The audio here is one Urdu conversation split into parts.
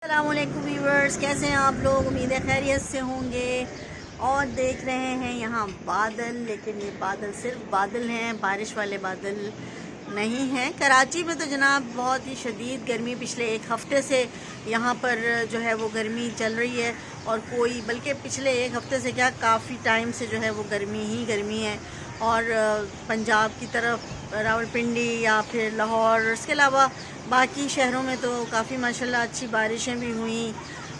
السلام علیکم ویورز، کیسے ہیں آپ لوگ؟ امید ہے خیریت سے ہوں گے۔ اور دیکھ رہے ہیں یہاں بادل، لیکن یہ بادل صرف بادل ہیں، بارش والے بادل نہیں ہیں۔ کراچی میں تو جناب بہت ہی شدید گرمی پچھلے ایک ہفتے سے یہاں پر جو ہے وہ گرمی چل رہی ہے، اور بلکہ پچھلے ایک ہفتے سے کیا کافی ٹائم سے جو ہے وہ گرمی ہی گرمی ہے۔ اور پنجاب کی طرف راولپنڈی یا پھر لاہور، اس کے علاوہ باقی شہروں میں تو کافی ماشاءاللہ اچھی بارشیں بھی ہوئیں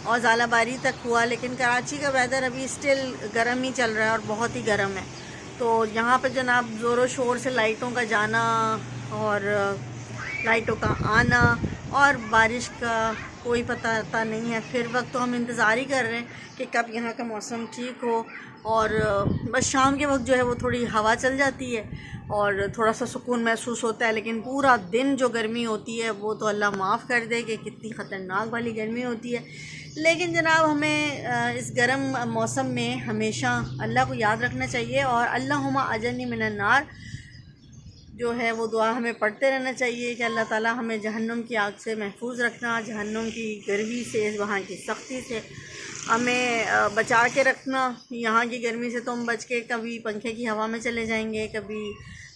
اور ژالہ باری تک ہوا، لیکن کراچی کا ویدر ابھی اسٹل گرم ہی چل رہا ہے اور بہت ہی گرم ہے۔ تو یہاں پہ جناب زور و شور سے لائٹوں کا جانا اور لائٹوں کا آنا اور بارش کا کوئی پتہ نہیں ہے۔ پھر وقت تو ہم انتظار ہی کر رہے ہیں کہ کب یہاں کا موسم ٹھیک ہو، اور بس شام کے وقت جو ہے وہ تھوڑی ہوا چل جاتی ہے اور تھوڑا سا سکون محسوس ہوتا ہے، لیکن پورا دن جو گرمی ہوتی ہے وہ تو اللہ معاف کر دے کہ کتنی خطرناک والی گرمی ہوتی ہے۔ لیکن جناب ہمیں اس گرم موسم میں ہمیشہ اللہ کو یاد رکھنا چاہیے، اور اللہم اجرنی من النار جو ہے وہ دعا ہمیں پڑھتے رہنا چاہیے کہ اللہ تعالیٰ ہمیں جہنم کی آگ سے محفوظ رکھنا، جہنم کی گرمی سے، وہاں کی سختی سے ہمیں بچا کے رکھنا۔ یہاں کی گرمی سے تو ہم بچ کے کبھی پنکھے کی ہوا میں چلے جائیں گے، کبھی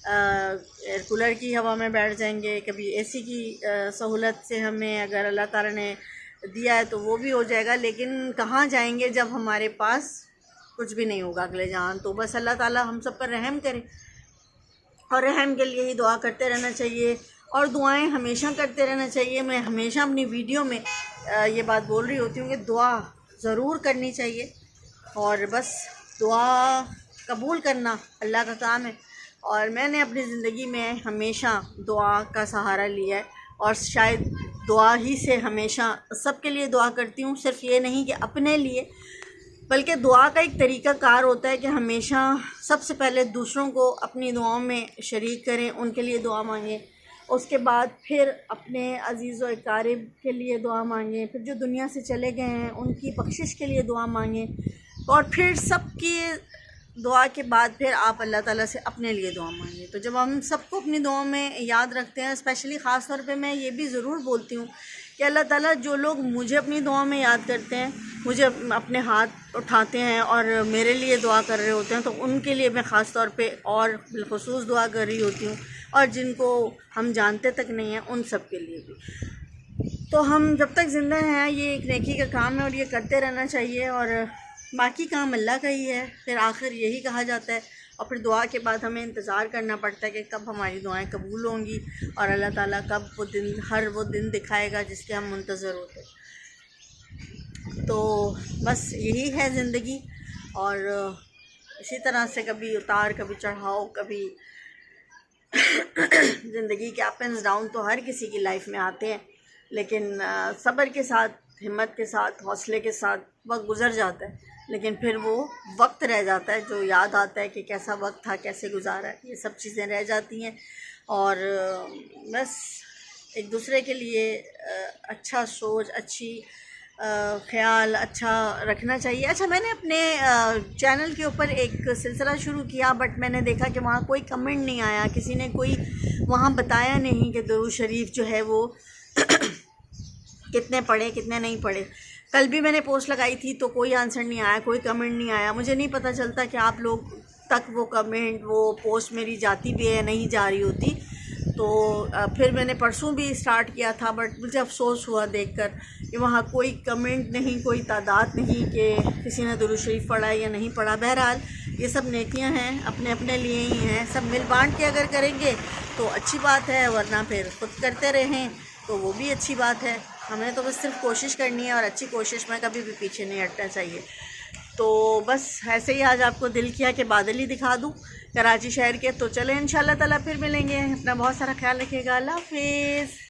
ایئر کولر کی ہوا میں بیٹھ جائیں گے، کبھی اے سی کی سہولت سے ہمیں اگر اللہ تعالیٰ نے دیا ہے تو وہ بھی ہو جائے گا، لیکن کہاں جائیں گے جب ہمارے پاس کچھ بھی نہیں ہوگا اگلے جہان۔ تو بس اللہ تعالیٰ ہم سب پر رحم کرے، اور رحم کے لیے ہی دعا کرتے رہنا چاہیے اور دعائیں ہمیشہ کرتے رہنا چاہیے۔ میں ہمیشہ اپنی ویڈیو میں یہ بات بول رہی ہوتی ہوں کہ دعا ضرور کرنی چاہیے، اور بس دعا قبول کرنا اللہ کا کام ہے۔ اور میں نے اپنی زندگی میں ہمیشہ دعا کا سہارا لیا ہے، اور شاید دعا ہی سے ہمیشہ سب کے لیے دعا کرتی ہوں، صرف یہ نہیں کہ اپنے لیے، بلکہ دعا کا ایک طریقہ کار ہوتا ہے کہ ہمیشہ سب سے پہلے دوسروں کو اپنی دعاؤں میں شریک کریں، ان کے لیے دعا مانگیں، اس کے بعد پھر اپنے عزیز و اقارب کے لیے دعا مانگیں، پھر جو دنیا سے چلے گئے ہیں ان کی بخشش کے لیے دعا مانگیں، اور پھر سب کی دعا کے بعد پھر آپ اللہ تعالیٰ سے اپنے لیے دعا مانگیں۔ تو جب ہم سب کو اپنی دعاؤں میں یاد رکھتے ہیں، اسپیشلی خاص طور پہ میں یہ بھی ضرور بولتی ہوں کہ اللہ تعالیٰ جو لوگ مجھے اپنی دعاؤں میں یاد کرتے ہیں، مجھے اپنے ہاتھ اٹھاتے ہیں اور میرے لیے دعا کر رہے ہوتے ہیں، تو ان کے لیے میں خاص طور پہ اور بالخصوص دعا کر رہی ہوتی ہوں، اور جن کو ہم جانتے تک نہیں ہیں ان سب کے لیے بھی۔ تو ہم جب تک زندہ ہیں یہ ایک نیکی کا کام ہے اور یہ کرتے رہنا چاہیے، اور باقی کام اللہ کا ہی ہے، پھر آخر یہی کہا جاتا ہے، اور پھر دعا کے بعد ہمیں انتظار کرنا پڑتا ہے کہ کب ہماری دعائیں قبول ہوں گی، اور اللہ تعالیٰ کب وہ دن دکھائے گا جس کے ہم منتظر ہوتے ہیں۔ تو بس یہی ہے زندگی، اور اسی طرح سے کبھی اتار کبھی چڑھاؤ، کبھی زندگی کے اپ اینڈ ڈاؤن تو ہر کسی کی لائف میں آتے ہیں، لیکن صبر کے ساتھ، ہمت کے ساتھ، حوصلے کے ساتھ وقت گزر جاتا ہے، لیکن پھر وہ وقت رہ جاتا ہے جو یاد آتا ہے کہ کیسا وقت تھا، کیسے گزارا ہے، یہ سب چیزیں رہ جاتی ہیں۔ اور بس ایک دوسرے کے لیے اچھا سوچ، اچھی خیال اچھا رکھنا چاہیے۔ اچھا، میں نے اپنے چینل کے اوپر ایک سلسلہ شروع کیا، بٹ میں نے دیکھا کہ وہاں کوئی کمنٹ نہیں آیا، کسی نے کوئی وہاں بتایا نہیں کہ درود شریف جو ہے وہ کتنے پڑھے کتنے نہیں پڑھے۔ کل بھی میں نے پوسٹ لگائی تھی تو کوئی آنسر نہیں آیا، کوئی کمنٹ نہیں آیا۔ مجھے نہیں پتہ چلتا کہ آپ لوگ تک وہ کمنٹ، وہ پوسٹ میری جاتی بھی ہے نہیں جا رہی ہوتی۔ تو پھر میں نے پرسوں بھی سٹارٹ کیا تھا، بٹ مجھے افسوس ہوا دیکھ کر کہ وہاں کوئی کمنٹ نہیں، کوئی تعداد نہیں کہ کسی نے درود شریف پڑھا یا نہیں پڑھا۔ بہرحال یہ سب نیکیاں ہیں، اپنے اپنے لیے ہی ہیں، سب مل بانٹ کے اگر کریں گے تو اچھی بات ہے، ورنہ پھر خود کرتے رہیں تو وہ بھی اچھی بات ہے۔ ہمیں تو بس صرف کوشش کرنی ہے، اور اچھی کوشش میں کبھی بھی پیچھے نہیں ہٹنا چاہیے۔ تو بس ایسے ہی آج آپ کو دل کیا کہ بادل ہی دکھا دوں کراچی شہر کے۔ تو چلیں انشاءاللہ تعالیٰ پھر ملیں گے، اپنا بہت سارا خیال رکھیے گا، اللہ حافظ۔